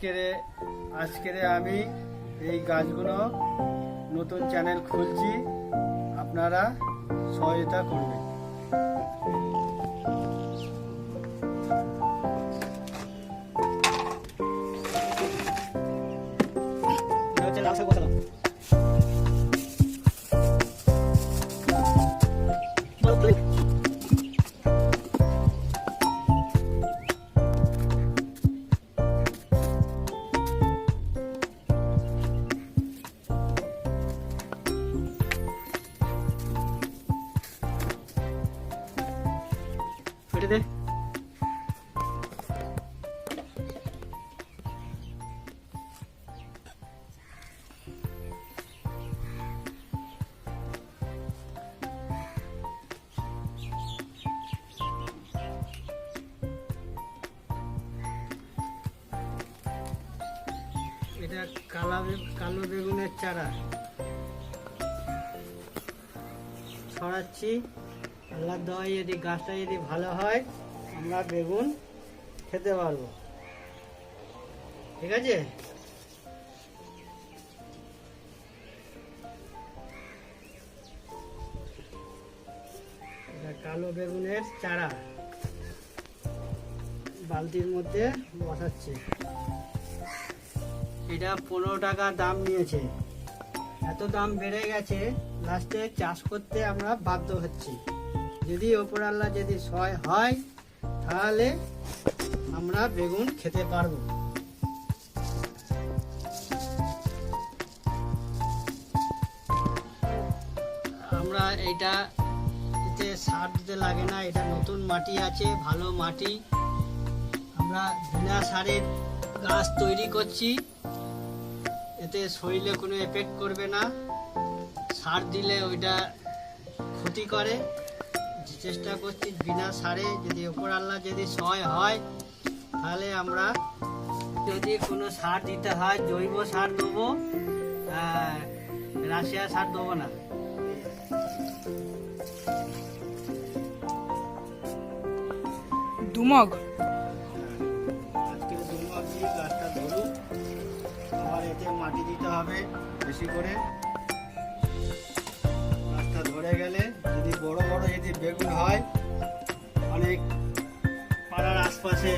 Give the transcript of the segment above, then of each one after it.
আজকের আমি এই গাছগুলো নতুন চ্যানেল খুলছি, আপনারা সহায়তা করবেন। লাল শাক বসালাম। ফেটে দে। এটা কালো বেগুনের চারা ছড়াচ্ছি। আল্লাহর দোয়ায় যদি গাছটা যদি ভালো হয়, আমরা বেগুন খেতে পারবো। ঠিক আছে? এটা কালো বেগুনের চারা বালতির মধ্যে বসাচ্ছি। এটা 15 টাকা দাম নিয়েছে। এত দাম বেড়ে গেছে, লাস্টে চাষ করতে আমরা বাধ্য হচ্ছি। যদি ওপরআল্লাহ যদি সহায় হয়, তাহলে আমরা বেগুন খেতে পারবো। আমরা এতে সার দিতে লাগে না। এটা নতুন মাটি আছে, ভালো মাটি। আমরা বিনা সারের গাছ তৈরি করছি। এতে শরীরে কোনো এফেক্ট করবে না। সার দিলে ওইটা ক্ষতি করে। চেষ্টা করছি বিনা সারে, যদি ওপরআল্লাহ যদি সহায় হয়, তাহলে আমরা যদি কোনো সার দিতে হয় জৈব সার দেবো, রাশিয়া সার দেবো না। দুমগ আজকে দুমগ দিয়ে গাছটা ধরুক। আবার এতে মাটি দিতে হবে বেশি করে। গাছটা ধরে গেলে যদি বড় বড় যদি বেগুন হয়, অনেক পাড়ার আশপাশে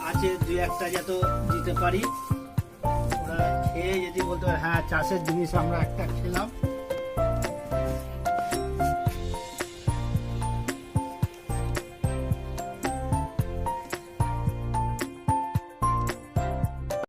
আছে, দু একটা যত দিতে পারি। ওরা খেয়ে যদি বলতে পারে হ্যাঁ চাষের জিনিস আমরা একটা খেলাম,